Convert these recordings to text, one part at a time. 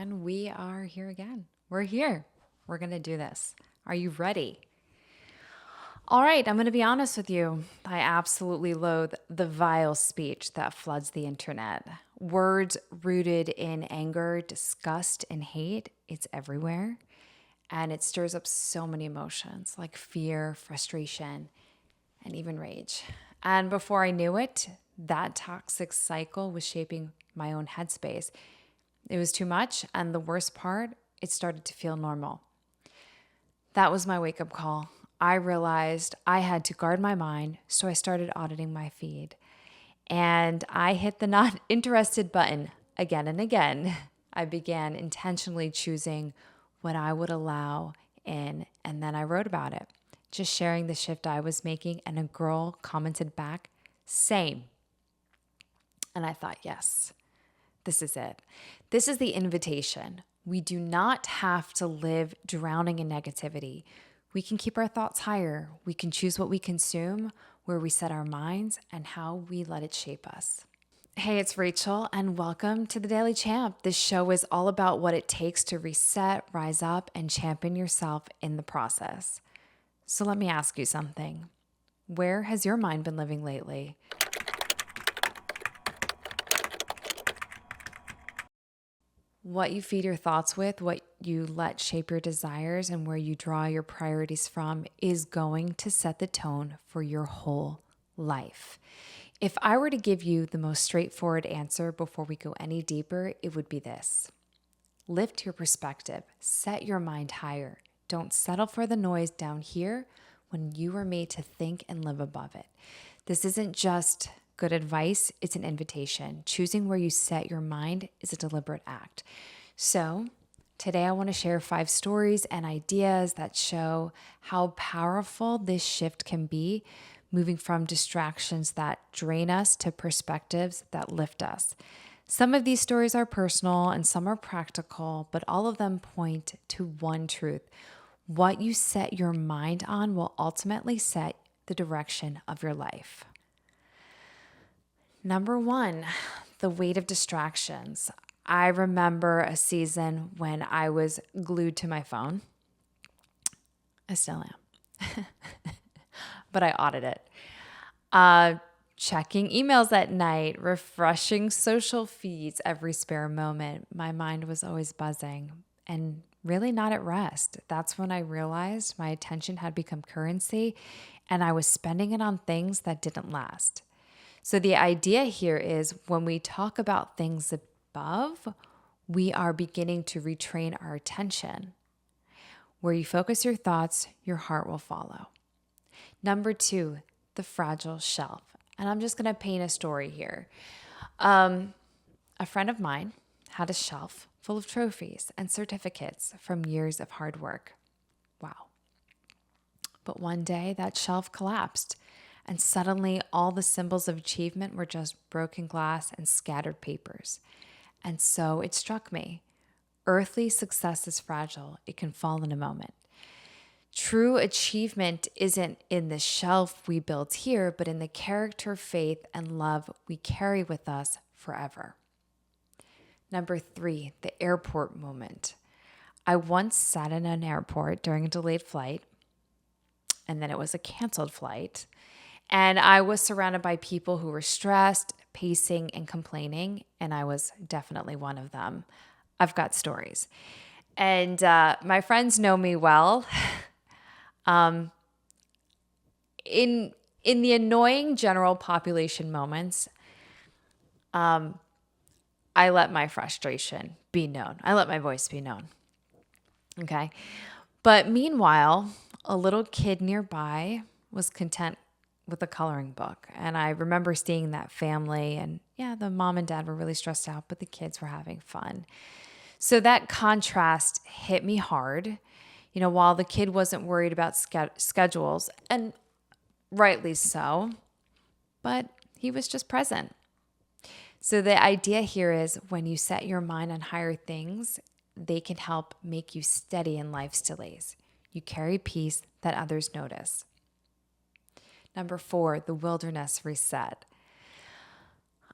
And we are here again. We're here. We're going to do this. Are you ready? All right, I'm going to be honest with you. I absolutely loathe the vile speech that floods the internet. Words rooted in anger, disgust, and hate, it's everywhere. And it stirs up so many emotions like fear, frustration, and even rage. And before I knew it, that toxic cycle was shaping my own headspace. It was too much, and the worst part, it started to feel normal. That was my wake up call. I realized I had to guard my mind, so I started auditing my feed. And I hit the not interested button again and again. I began intentionally choosing what I would allow in, and then I wrote about it, just sharing the shift I was making. And a girl commented back, same. And I thought, yes, this is it. This is the invitation. We do not have to live drowning in negativity. We can keep our thoughts higher. We can choose what we consume, where we set our minds, and how we let it shape us. Hey, it's Rachel, and welcome to the Daily Champ. This show is all about what it takes to reset, rise up, and champion yourself in the process. So let me ask you something. Where has your mind been living lately? What you feed your thoughts with, what you let shape your desires, and where you draw your priorities from is going to set the tone for your whole life. If I were to give you the most straightforward answer before we go any deeper, it would be this. Lift your perspective, set your mind higher. Don't settle for the noise down here when you are made to think and live above it. This isn't just good advice, it's an invitation. Choosing where you set your mind is a deliberate act. So, today I want to share 5 stories and ideas that show how powerful this shift can be, moving from distractions that drain us to perspectives that lift us. Some of these stories are personal and some are practical, but all of them point to one truth. What you set your mind on will ultimately set the direction of your life. Number 1, the weight of distractions. I remember a season when I was glued to my phone. I still am, but I audit it. Checking emails at night, refreshing social feeds every spare moment. My mind was always buzzing and really not at rest. That's when I realized my attention had become currency and I was spending it on things that didn't last. So the idea here is when we talk about things above, we are beginning to retrain our attention. Where you focus your thoughts, your heart will follow. Number 2, the fragile shelf. And I'm just going to paint a story here. A friend of mine had a shelf full of trophies and certificates from years of hard work. Wow. But one day that shelf collapsed. And suddenly, all the symbols of achievement were just broken glass and scattered papers. And so it struck me. Earthly success is fragile. It can fall in a moment. True achievement isn't in the shelf we build here, but in the character, faith, and love we carry with us forever. Number 3, the airport moment. I once sat in an airport during a delayed flight, and then it was a canceled flight. And I was surrounded by people who were stressed, pacing, and complaining. And I was definitely one of them. I've got stories. And my friends know me well. In the annoying general population moments, I let my frustration be known. I let my voice be known. Okay. But meanwhile, a little kid nearby was content with a coloring book. And I remember seeing that family, and yeah, the mom and dad were really stressed out, but the kids were having fun. So that contrast hit me hard. You know, while the kid wasn't worried about schedules, and rightly so, but he was just present. So the idea here is when you set your mind on higher things, they can help make you steady in life's delays. You carry peace that others notice. Number 4, the wilderness reset.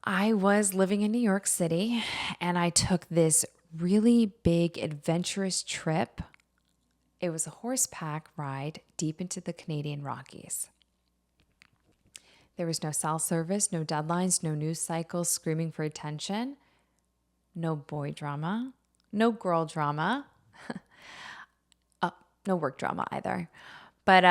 I was living in New York City and I took this really big, adventurous trip. It was a horseback ride deep into the Canadian Rockies. There was no cell service, no deadlines, no news cycles screaming for attention, no boy drama, no girl drama, no work drama either. But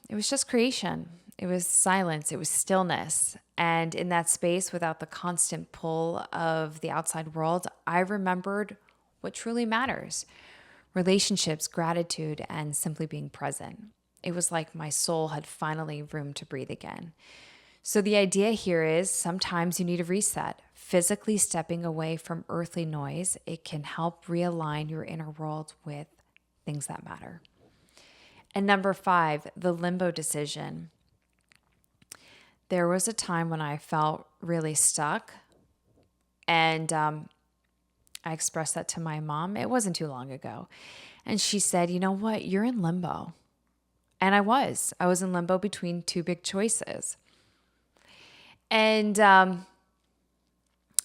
it was just creation. It was silence. It was stillness. And in that space, without the constant pull of the outside world, I remembered what truly matters: relationships, gratitude, and simply being present. It was like my soul had finally room to breathe again. So the idea here is sometimes you need a reset. Physically stepping away from earthly noise, it can help realign your inner world with things that matter. And number 5, the limbo decision. There was a time when I felt really stuck, and I expressed that to my mom. It wasn't too long ago. And she said, "You know what? You're in limbo." And I was. I was in limbo between two big choices. And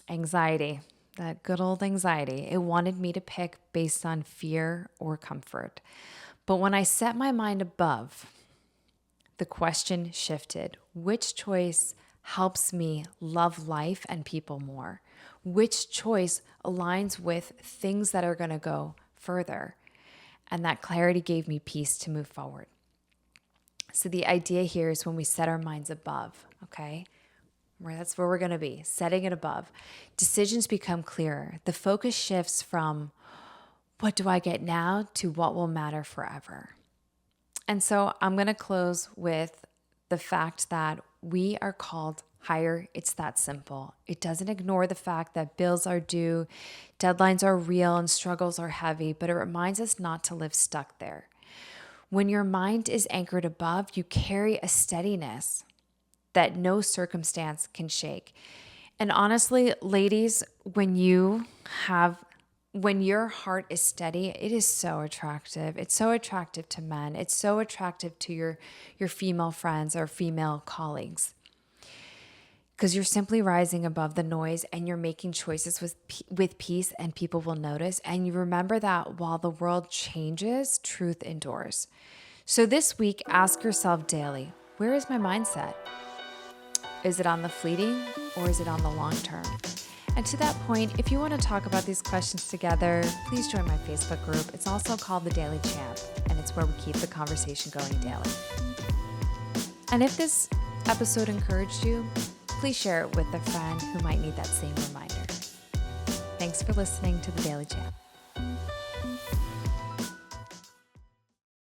anxiety, that good old anxiety, it wanted me to pick based on fear or comfort. But when I set my mind above, the question shifted. Which choice helps me love life and people more? Which choice aligns with things that are going to go further? And that clarity gave me peace to move forward. So the idea here is when we set our minds above, okay? That's where we're going to be, setting it above. Decisions become clearer. The focus shifts from what do I get now to what will matter forever. And so I'm going to close with the fact that we are called higher. It's that simple. It doesn't ignore the fact that bills are due, deadlines are real, and struggles are heavy, but it reminds us not to live stuck there. When your mind is anchored above, you carry a steadiness that no circumstance can shake. And honestly, ladies, when your heart is steady, it is so attractive. It's so attractive to men. It's so attractive to your female friends or female colleagues. Because you're simply rising above the noise and you're making choices with peace, and people will notice. And you remember that while the world changes, truth endures. So this week, ask yourself daily, where is my mindset? Is it on the fleeting or is it on the long term? And to that point, if you want to talk about these questions together, please join my Facebook group. It's also called The Daily Champ, and it's where we keep the conversation going daily. And if this episode encouraged you, please share it with a friend who might need that same reminder. Thanks for listening to The Daily Champ.